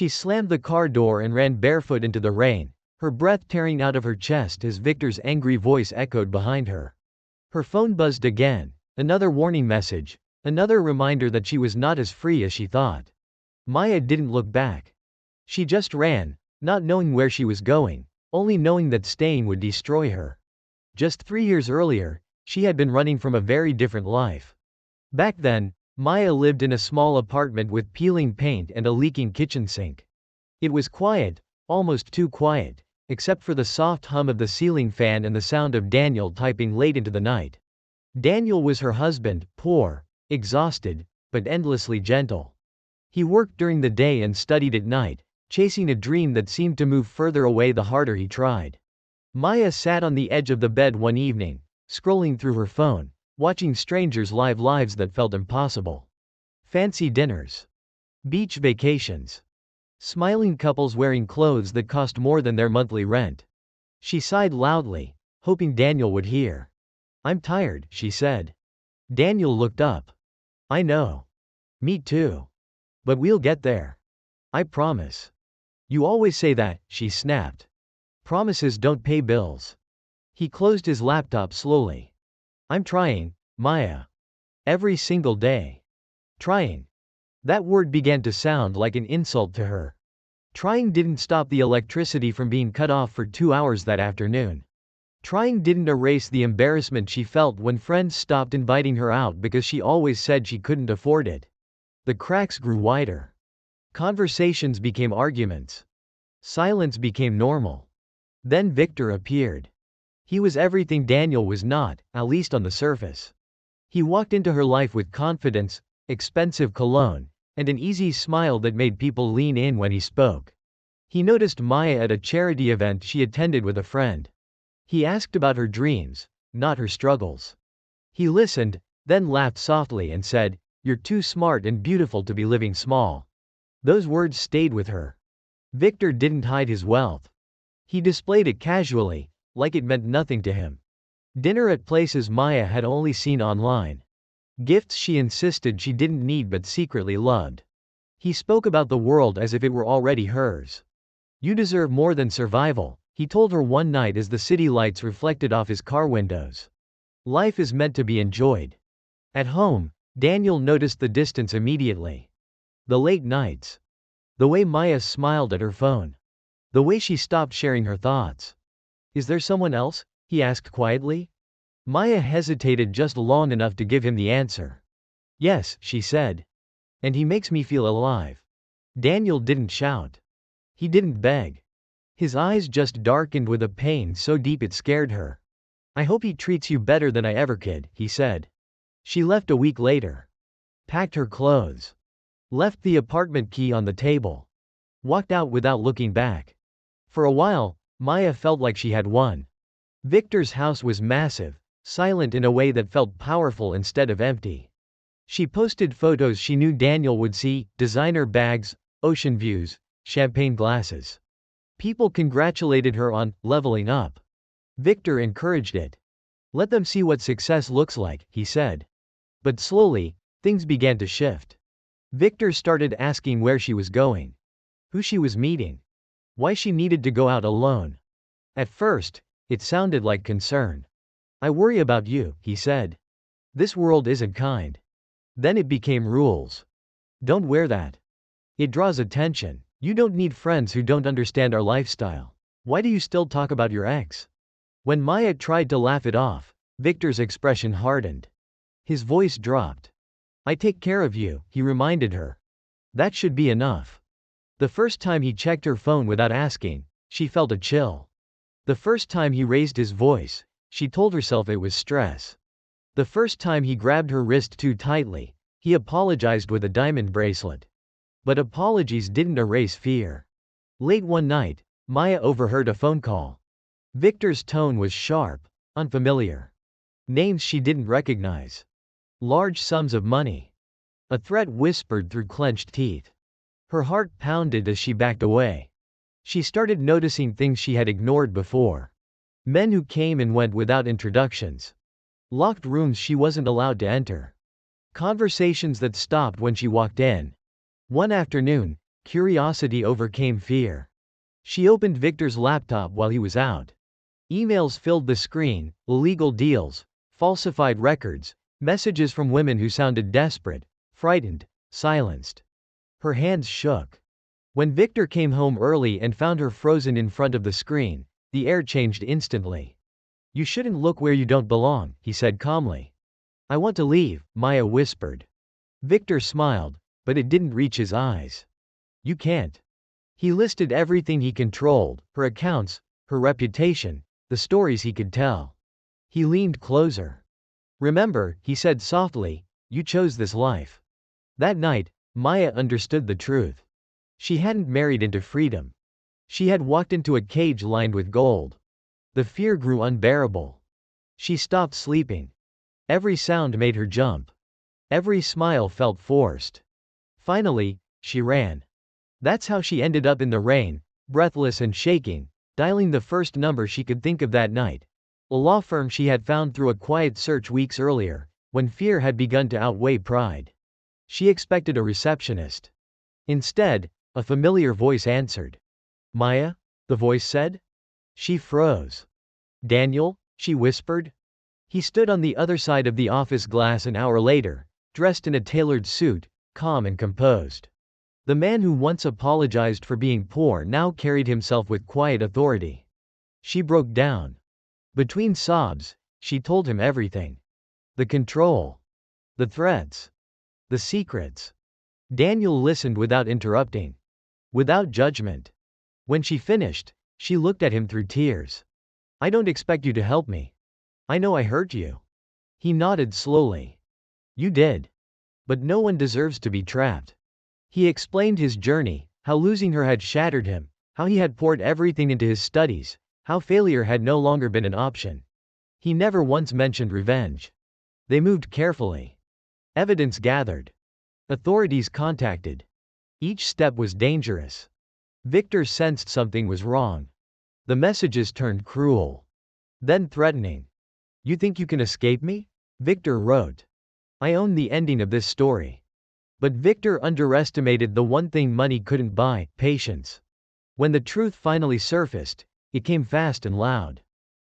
She slammed the car door and ran barefoot into the rain, her breath tearing out of her chest as Victor's angry voice echoed behind her. Her phone buzzed again. Another warning message. Another reminder that she was not as free as she thought. Maya didn't look back. She just ran, not knowing where she was going, only knowing that staying would destroy her. Just 3 years earlier, she had been running from a very different life. Back then, Maya lived in a small apartment with peeling paint and a leaking kitchen sink. It was quiet, almost too quiet, except for the soft hum of the ceiling fan and the sound of Daniel typing late into the night. Daniel was her husband, poor, exhausted, but endlessly gentle. He worked during the day and studied at night, chasing a dream that seemed to move further away the harder he tried. Maya sat on the edge of the bed one evening, scrolling through her phone, watching strangers live lives that felt impossible. Fancy dinners. Beach vacations. Smiling couples wearing clothes that cost more than their monthly rent. She sighed loudly, hoping Daniel would hear. "I'm tired," she said. Daniel looked up. "I know. Me too. But we'll get there. I promise." "You always say that," she snapped. "Promises don't pay bills." He closed his laptop slowly. "I'm trying, Maya. Every single day. Trying." That word began to sound like an insult to her. Trying didn't stop the electricity from being cut off for 2 hours that afternoon. Trying didn't erase the embarrassment she felt when friends stopped inviting her out because she always said she couldn't afford it. The cracks grew wider. Conversations became arguments. Silence became normal. Then Victor appeared. He was everything Daniel was not, at least on the surface. He walked into her life with confidence, expensive cologne, and an easy smile that made people lean in when he spoke. He noticed Maya at a charity event she attended with a friend. He asked about her dreams, not her struggles. He listened, then laughed softly and said, "You're too smart and beautiful to be living small." Those words stayed with her. Victor didn't hide his wealth. He displayed it casually, like it meant nothing to him. Dinner at places Maya had only seen online. Gifts she insisted she didn't need but secretly loved. He spoke about the world as if it were already hers. "You deserve more than survival," he told her one night as the city lights reflected off his car windows. "Life is meant to be enjoyed." At home, Daniel noticed the distance immediately. The late nights. The way Maya smiled at her phone. The way she stopped sharing her thoughts. "Is there someone else?" he asked quietly. Maya hesitated just long enough to give him the answer. "Yes," she said. "And he makes me feel alive." Daniel didn't shout. He didn't beg. His eyes just darkened with a pain so deep it scared her. "I hope he treats you better than I ever could," he said. She left a week later. Packed her clothes. Left the apartment key on the table. Walked out without looking back. For a while, Maya felt like she had won. Victor's house was massive, silent in a way that felt powerful instead of empty. She posted photos she knew Daniel would see: designer bags, ocean views, champagne glasses. People congratulated her on leveling up. Victor encouraged it. "Let them see what success looks like," he said. But slowly, things began to shift. Victor started asking where she was going, who she was meeting, why she needed to go out alone. At first, it sounded like concern. "I worry about you," he said. "This world isn't kind." Then it became rules. "Don't wear that. It draws attention. You don't need friends who don't understand our lifestyle. Why do you still talk about your ex?" When Maya tried to laugh it off, Victor's expression hardened. His voice dropped. "I take care of you," he reminded her. That should be enough. The first time he checked her phone without asking, she felt a chill. The first time he raised his voice, she told herself it was stress. The first time he grabbed her wrist too tightly, he apologized with a diamond bracelet. But apologies didn't erase fear. Late one night, Maya overheard a phone call. Victor's tone was sharp, unfamiliar. Names she didn't recognize. Large sums of money. A threat whispered through clenched teeth. Her heart pounded as she backed away. She started noticing things she had ignored before. Men who came and went without introductions. Locked rooms she wasn't allowed to enter. Conversations that stopped when she walked in. One afternoon, Curiosity overcame fear. She opened Victor's laptop while he was out. Emails filled the screen, illegal deals, falsified records, messages from women who sounded desperate, frightened, silenced. Her hands shook. When Victor came home early and found her frozen in front of the screen, the air changed instantly. "You shouldn't look where you don't belong," he said calmly. "I want to leave," Maya whispered. Victor smiled, but it didn't reach his eyes. "You can't." He listed everything he controlled, her accounts, her reputation, the stories he could tell. He leaned closer. "Remember," he said softly, "you chose this life." That night, Maya understood the truth. She hadn't married into freedom. She had walked into a cage lined with gold. The fear grew unbearable. She stopped sleeping. Every sound made her jump. Every smile felt forced. Finally, she ran. That's how she ended up in the rain, breathless and shaking, dialing the first number she could think of that night. A law firm she had found through a quiet search weeks earlier, when fear had begun to outweigh pride. She expected a receptionist. Instead, a familiar voice answered. "Maya?" the voice said. She froze. "Daniel?" she whispered. He stood on the other side of the office glass an hour later, dressed in a tailored suit, calm and composed. The man who once apologized for being poor now carried himself with quiet authority. She broke down. Between sobs, she told him everything. The control. The threats. The secrets. Daniel listened without interrupting. Without judgment. When she finished, she looked at him through tears. "I don't expect you to help me. I know I hurt you." He nodded slowly. "You did. But no one deserves to be trapped." He explained his journey, how losing her had shattered him, how he had poured everything into his studies, how failure had no longer been an option. He never once mentioned revenge. They moved carefully. Evidence gathered. Authorities contacted. Each step was dangerous. Victor sensed something was wrong. The messages turned cruel. Then threatening. "You think you can escape me?" Victor wrote. "I own the ending of this story." But Victor underestimated the one thing money couldn't buy: patience. When the truth finally surfaced, it came fast and loud.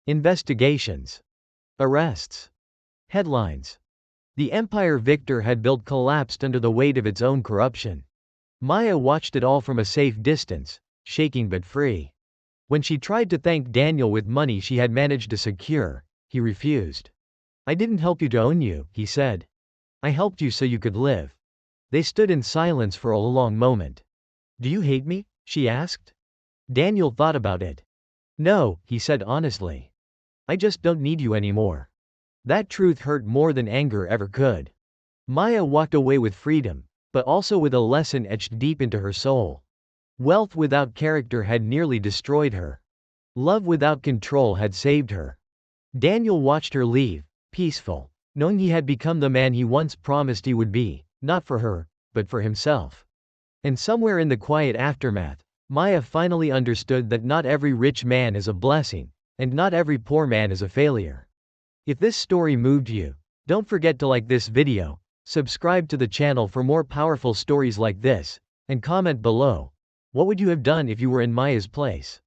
Investigations. Arrests. Headlines. The empire Victor had built collapsed under the weight of its own corruption. Maya watched it all from a safe distance, shaking but free. When she tried to thank Daniel with money she had managed to secure, he refused. "I didn't help you to own you," he said. "I helped you so you could live." They stood in silence for a long moment. "Do you hate me?" she asked. Daniel thought about it. "No," he said honestly. "I just don't need you anymore." That truth hurt more than anger ever could. Maya walked away with freedom, but also with a lesson etched deep into her soul. Wealth without character had nearly destroyed her. Love without control had saved her. Daniel watched her leave, peaceful, knowing he had become the man he once promised he would be, not for her, but for himself. And somewhere in the quiet aftermath, Maya finally understood that not every rich man is a blessing, and not every poor man is a failure. If this story moved you, don't forget to like this video, subscribe to the channel for more powerful stories like this, and comment below. What would you have done if you were in Maya's place?